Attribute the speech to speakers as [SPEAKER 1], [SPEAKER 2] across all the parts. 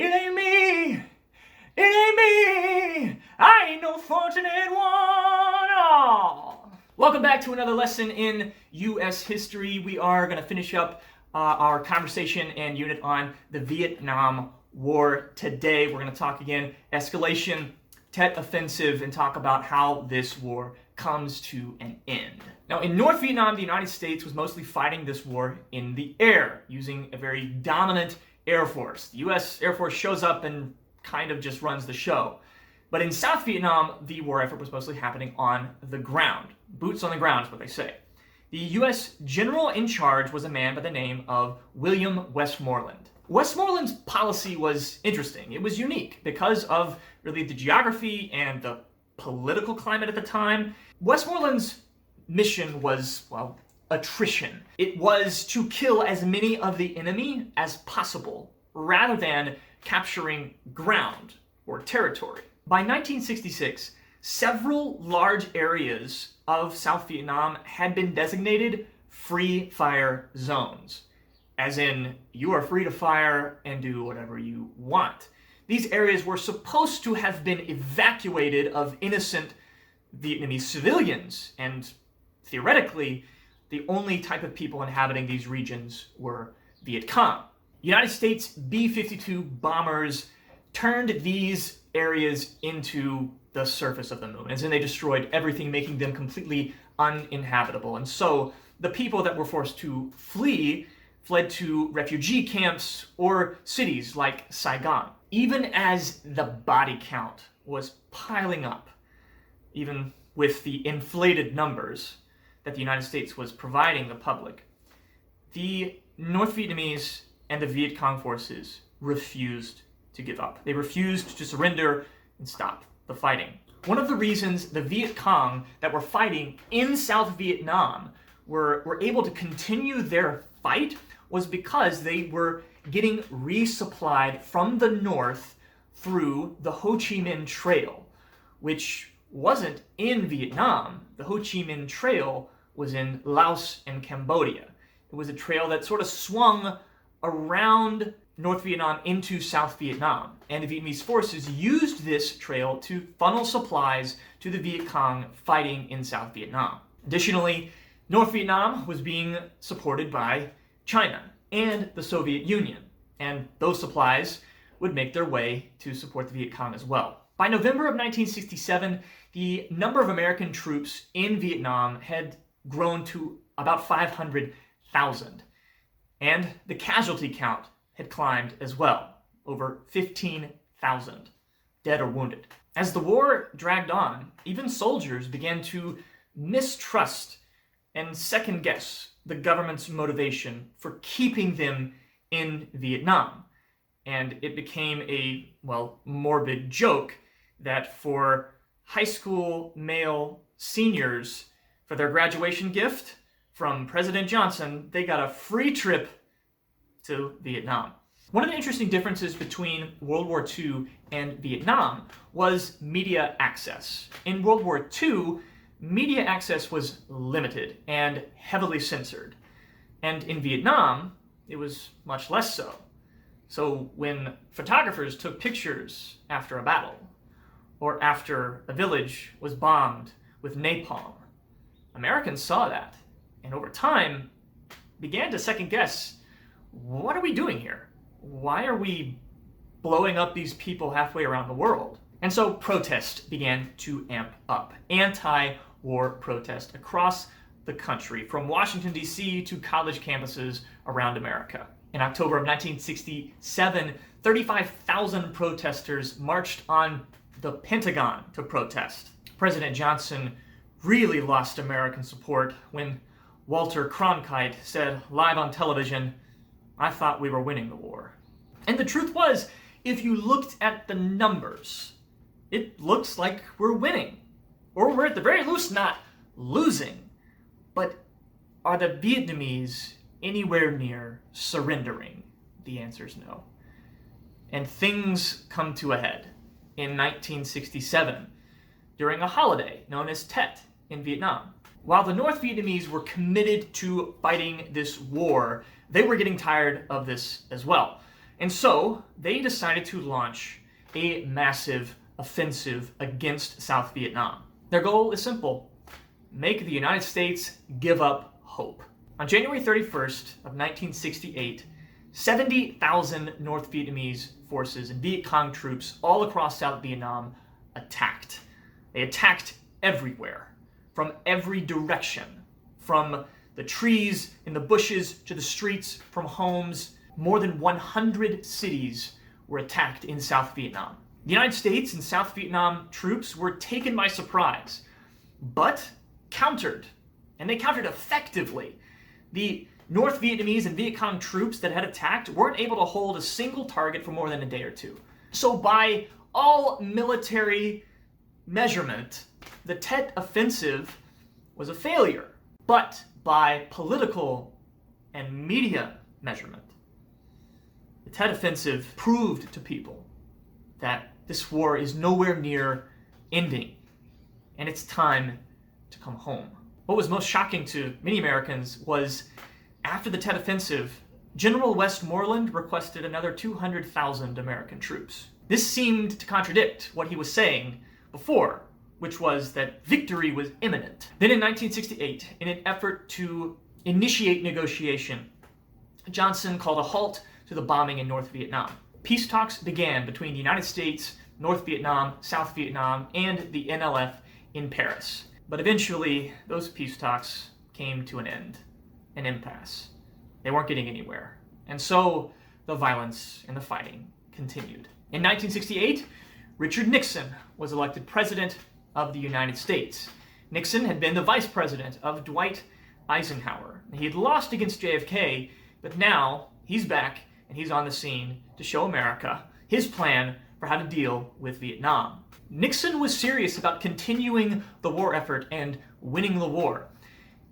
[SPEAKER 1] It ain't me. It ain't me. I ain't no fortunate one. Oh. Welcome back to another lesson in U.S. history. We are going to finish up our conversation and unit on the Vietnam War today. We're going to talk again escalation, Tet Offensive, and talk about how this war comes to an end. Now, in North Vietnam, the United States was mostly fighting this war in the air, using a very dominant Air Force. The U.S. Air Force shows up and kind of just runs the show. But in South Vietnam, the war effort was mostly happening on the ground. Boots on the ground is what they say. The U.S. general in charge was a man by the name of William Westmoreland. Westmoreland's policy was interesting. It was unique because of really the geography and the political climate at the time. Westmoreland's mission was, well, attrition. It was to kill as many of the enemy as possible, rather than capturing ground or territory. By 1966, several large areas of South Vietnam had been designated free fire zones, as in, you are free to fire and do whatever you want. These areas were supposed to have been evacuated of innocent Vietnamese civilians, and theoretically, the only type of people inhabiting these regions were Viet Cong. United States B-52 bombers turned these areas into the surface of the moon, as in they destroyed everything, making them completely uninhabitable. And so the people that were forced to flee fled to refugee camps or cities like Saigon. Even as the body count was piling up, even with the inflated numbers that the United States was providing the public, the North Vietnamese and the Viet Cong forces refused to give up. They refused to surrender and stop the fighting. One of the reasons the Viet Cong that were fighting in South Vietnam were able to continue their fight was because they were getting resupplied from the north through the Ho Chi Minh Trail, which wasn't in Vietnam. The Ho Chi Minh Trail was in Laos and Cambodia. It was a trail that sort of swung around North Vietnam into South Vietnam, and the Vietnamese forces used this trail to funnel supplies to the Viet Cong fighting in South Vietnam. Additionally, North Vietnam was being supported by China and the Soviet Union, and those supplies would make their way to support the Viet Cong as well. By November of 1967, the number of American troops in Vietnam had grown to about 500,000, and the casualty count had climbed as well, over 15,000 dead or wounded. As the war dragged on, even soldiers began to mistrust and second guess the government's motivation for keeping them in Vietnam. And it became a, well, morbid joke that for high school male seniors, for their graduation gift from President Johnson, they got a free trip to Vietnam. One of the interesting differences between World War II and Vietnam was media access. In World War II, media access was limited and heavily censored. And in Vietnam, it was much less so. So when photographers took pictures after a battle, or after a village was bombed with napalm, Americans saw that, and over time began to second guess, what are we doing here? Why are we blowing up these people halfway around the world? And so protest began to amp up. Anti-war protest across the country, from Washington, D.C. to college campuses around America. In October of 1967, 35,000 protesters marched on the Pentagon to protest. President Johnson really lost American support when Walter Cronkite said live on television, "I thought we were winning the war." And the truth was, if you looked at the numbers, it looks like we're winning. Or we're at the very least not losing. But are the Vietnamese anywhere near surrendering? The answer is no. And things come to a head in 1967 during a holiday known as Tet in Vietnam. While the North Vietnamese were committed to fighting this war, they were getting tired of this as well. And so they decided to launch a massive offensive against South Vietnam. Their goal is simple: make the United States give up hope. On January 31st of 1968, 70,000 North Vietnamese forces and Viet Cong troops all across South Vietnam attacked. They attacked everywhere, from every direction, from the trees and the bushes to the streets, from homes. More than 100 cities were attacked in South Vietnam. The United States and South Vietnam troops were taken by surprise, but countered, and they countered effectively. The North Vietnamese and Viet Cong troops that had attacked weren't able to hold a single target for more than a day or two. So by all military measurement, the Tet Offensive was a failure. But by political and media measurement, the Tet Offensive proved to people that this war is nowhere near ending, and it's time to come home. What was most shocking to many Americans was, after the Tet Offensive, General Westmoreland requested another 200,000 American troops. This seemed to contradict what he was saying before, which was that victory was imminent. Then in 1968, in an effort to initiate negotiation, Johnson called a halt to the bombing in North Vietnam. Peace talks began between the United States, North Vietnam, South Vietnam, and the NLF in Paris. But eventually, those peace talks came to an end, an impasse. They weren't getting anywhere. And so the violence and the fighting continued. In 1968, Richard Nixon was elected president of the United States. Nixon had been the vice president of Dwight Eisenhower. He had lost against JFK, but now he's back and he's on the scene to show America his plan for how to deal with Vietnam. Nixon was serious about continuing the war effort and winning the war.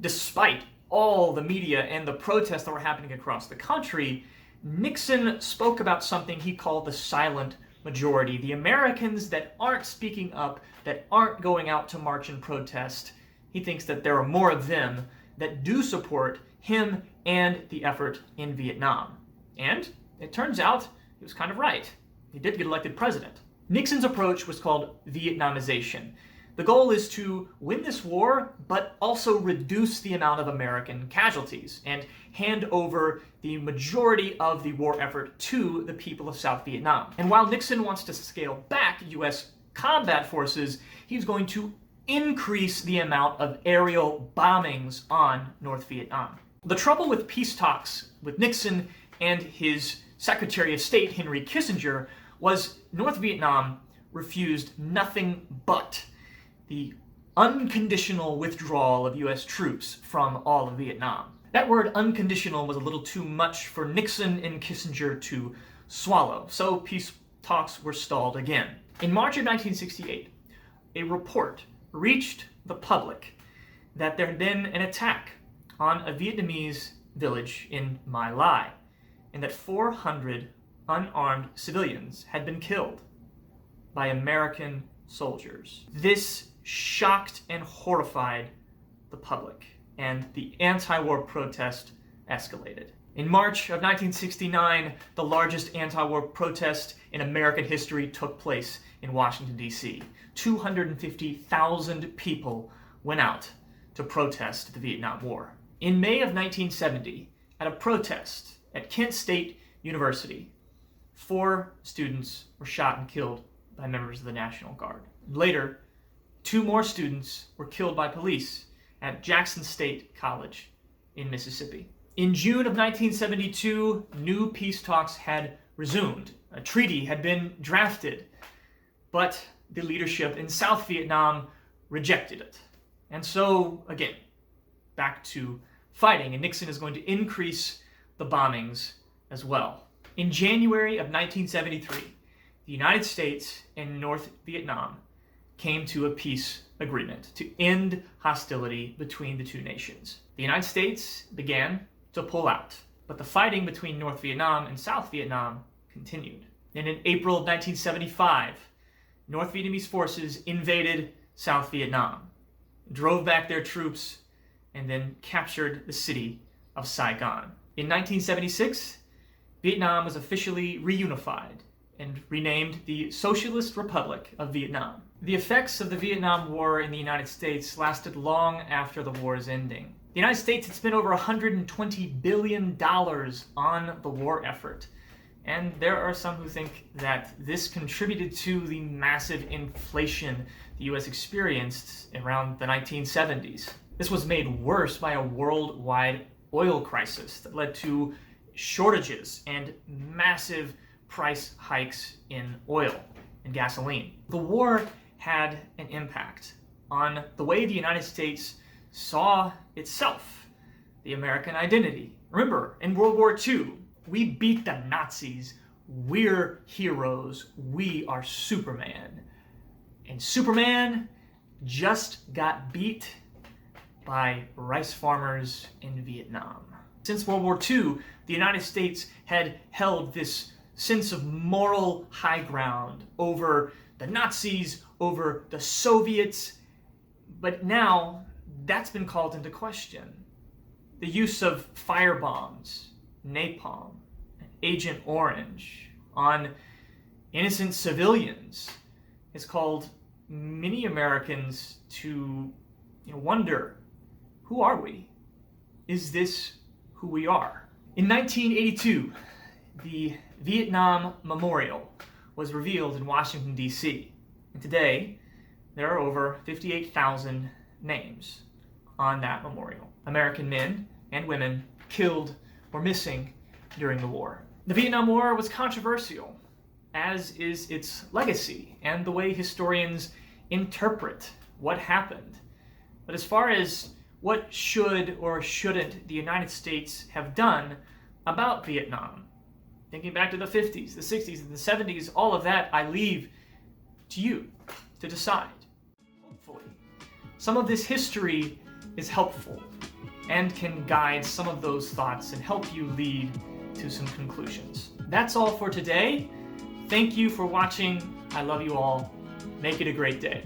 [SPEAKER 1] Despite all the media and the protests that were happening across the country, Nixon spoke about something he called the silent majority, the Americans that aren't speaking up, that aren't going out to march and protest. He thinks that there are more of them that do support him and the effort in Vietnam. And it turns out he was kind of right. He did get elected president. Nixon's approach was called Vietnamization. The goal is to win this war, but also reduce the amount of American casualties and hand over the majority of the war effort to the people of South Vietnam. And while Nixon wants to scale back U.S. combat forces, he's going to increase the amount of aerial bombings on North Vietnam. The trouble with peace talks with Nixon and his Secretary of State, Henry Kissinger, was North Vietnam refused nothing but the unconditional withdrawal of U.S. troops from all of Vietnam. That word unconditional was a little too much for Nixon and Kissinger to swallow, so peace talks were stalled again. In March of 1968, a report reached the public that there had been an attack on a Vietnamese village in My Lai, and that 400 unarmed civilians had been killed by American soldiers. This shocked and horrified the public, and the anti-war protest escalated. In March of 1969, the largest anti-war protest in American history took place in Washington, D.C. 250,000 people went out to protest the Vietnam War. In May of 1970, at a protest at Kent State University, 4 students were shot and killed by members of the National Guard. Later, 2 more students were killed by police at Jackson State College in Mississippi. In June of 1972, new peace talks had resumed. A treaty had been drafted, but the leadership in South Vietnam rejected it. And so, again, back to fighting, and Nixon is going to increase the bombings as well. In January of 1973, the United States and North Vietnam came to a peace agreement to end hostility between the two nations. The United States began to pull out, but the fighting between North Vietnam and South Vietnam continued. And in April of 1975, North Vietnamese forces invaded South Vietnam, drove back their troops, and then captured the city of Saigon. In 1976, Vietnam was officially reunified and renamed the Socialist Republic of Vietnam. The effects of the Vietnam War in the United States lasted long after the war's ending. The United States had spent over $120 billion on the war effort. And there are some who think that this contributed to the massive inflation the US experienced around the 1970s. This was made worse by a worldwide oil crisis that led to shortages and massive price hikes in oil and gasoline. The war had an impact on the way the United States saw itself, the American identity. Remember, in World War II, we beat the Nazis. We're heroes. We are Superman. And Superman just got beat by rice farmers in Vietnam. Since World War II, the United States had held this sense of moral high ground over the Nazis, over the Soviets, but now that's been called into question. The use of firebombs, napalm, Agent Orange on innocent civilians has called many Americans to wonder, who are we? Is this who we are? In 1982, the Vietnam Memorial was revealed in Washington, D.C. And today, there are over 58,000 names on that memorial. American men and women killed or missing during the war. The Vietnam War was controversial, as is its legacy and the way historians interpret what happened. But as far as what should or shouldn't the United States have done about Vietnam, thinking back to the 50s, the 60s, and the 70s, all of that I leave to you to decide. Hopefully, some of this history is helpful and can guide some of those thoughts and help you lead to some conclusions. That's all for today. Thank you for watching. I love you all. Make it a great day.